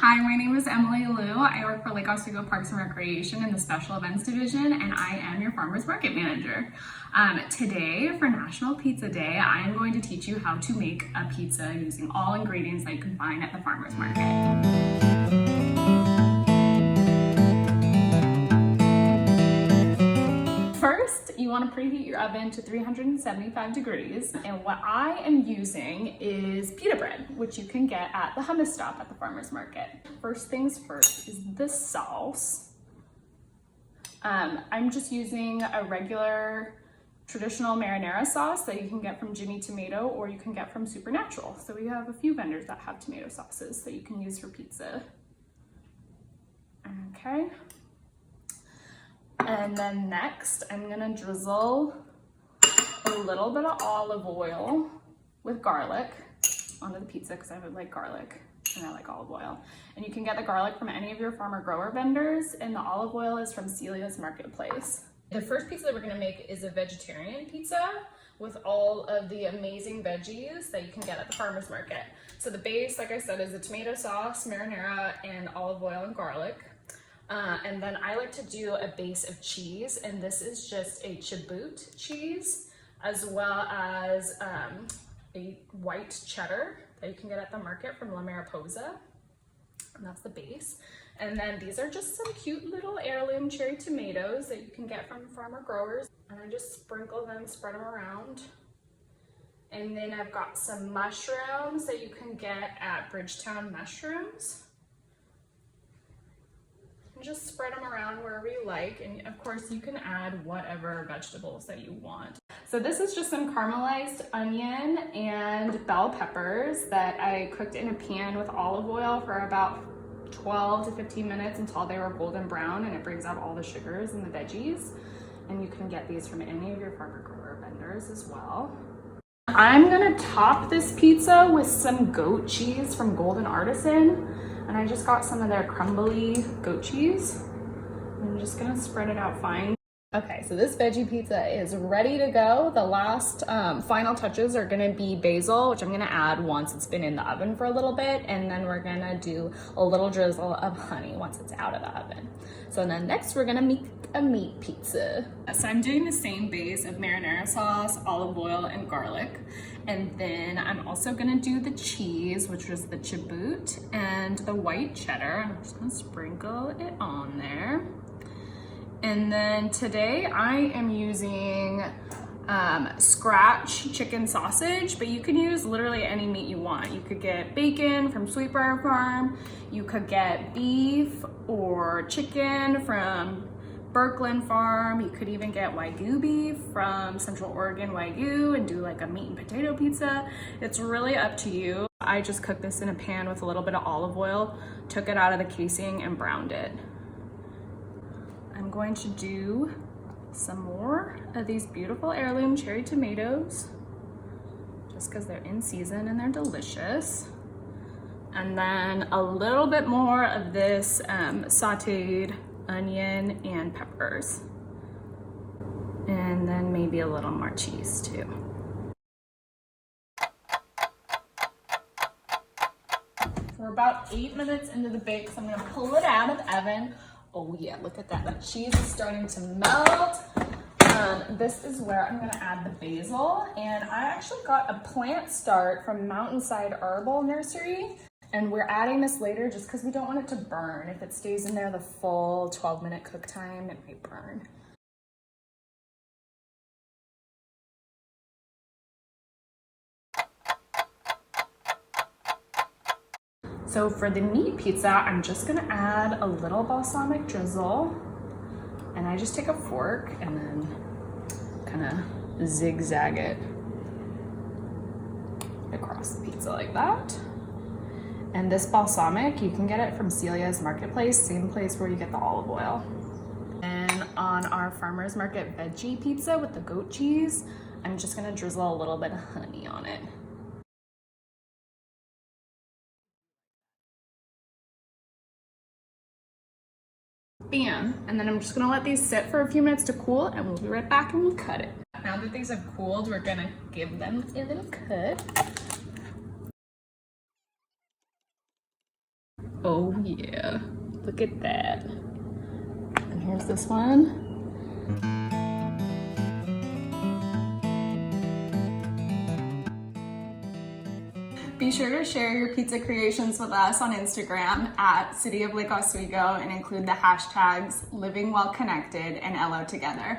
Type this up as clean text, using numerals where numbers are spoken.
Hi, my name is Emily Liu. I work for Lake Oswego Parks and Recreation in the Special Events Division, and I am your Farmers Market Manager. Today, for National Pizza Day, I am going to teach you how to make a pizza using all ingredients that you can find at the farmers market. First, you want to preheat your oven to 375 degrees, and what I am using is pita bread, which you can get at the hummus stop at the farmers market. First things first is the sauce. I'm just using a regular traditional marinara sauce that you can get from Jimmy Tomato or you can get from Supernatural. So we have a few vendors that have tomato sauces that you can use for pizza. Okay. And then next, I'm gonna drizzle a little bit of olive oil with garlic onto the pizza because I would like garlic and I like olive oil. And you can get the garlic from any of your farmer grower vendors, and the olive oil is from Celia's Marketplace. The first pizza that we're gonna make is a vegetarian pizza with all of the amazing veggies that you can get at the farmer's market. So the base, like I said, is a tomato sauce, marinara, and olive oil and garlic. And then I like to do a base of cheese, and this is just a Chubut cheese, as well as a white cheddar that you can get at the market from Mariposa, and that's the base. And then these are just some cute little heirloom cherry tomatoes that you can get from farmer growers, and I just sprinkle them, spread them around. And then I've got some mushrooms that you can get at Bridgetown Mushrooms. Just spread them around wherever you like, and of course you can add whatever vegetables that you want. So this is just some caramelized onion and bell peppers that I cooked in a pan with olive oil for about 12 to 15 minutes until they were golden brown, and it brings out all the sugars and the veggies. And you can get these from any of your farmer grower vendors as well. I'm gonna top this pizza with some goat cheese from Goldin Artisan. And I just got some of their crumbly goat cheese. I'm just gonna spread it out fine. Okay, so this veggie pizza is ready to go. The last final touches are gonna be basil, which I'm gonna add once it's been in the oven for a little bit. And then we're gonna do a little drizzle of honey once it's out of the oven. So then next we're gonna make a meat pizza. So I'm doing the same base of marinara sauce, olive oil, and garlic. And then I'm also gonna do the cheese, which was the Chubut, and the white cheddar. I'm just gonna sprinkle it on there. And then today I am using scratch chicken sausage, but you can use literally any meat you want. You could get bacon from Sweet Briar Farm. You could get beef or chicken from Birkeland Farm. You could even get Wagyu beef from Central Oregon Wagyu and do like a meat and potato pizza. It's really up to you. I just cooked this in a pan with a little bit of olive oil, took it out of the casing and browned it. I'm going to do some more of these beautiful heirloom cherry tomatoes just because they're in season and they're delicious. And then a little bit more of this sauteed onion and peppers. And then maybe a little more cheese too. So we're about 8 minutes into the bake, so I'm gonna pull it out of the oven. Oh yeah, look at that. That cheese is starting to melt. This is where I'm gonna add the basil. And I actually got a plant start from Mountainside Herbal Nursery. And we're adding this later just because we don't want it to burn. If it stays in there the full 12-minute cook time, it might burn. So for the meat pizza, I'm just gonna add a little balsamic drizzle. And I just take a fork and then kind of zigzag it across the pizza like that. And this balsamic, you can get it from Celia's Marketplace, same place where you get the olive oil. And on our farmer's market veggie pizza with the goat cheese, I'm just gonna drizzle a little bit of honey on it. Bam, and then I'm just gonna let these sit for a few minutes to cool, and we'll be right back and we'll cut it. Now that these have cooled, we're gonna give them a little cut. Oh yeah, look at that. And here's this one. Be sure to share your pizza creations with us on Instagram at City of Lake Oswego and include the hashtags Living Well Connected and LO Together.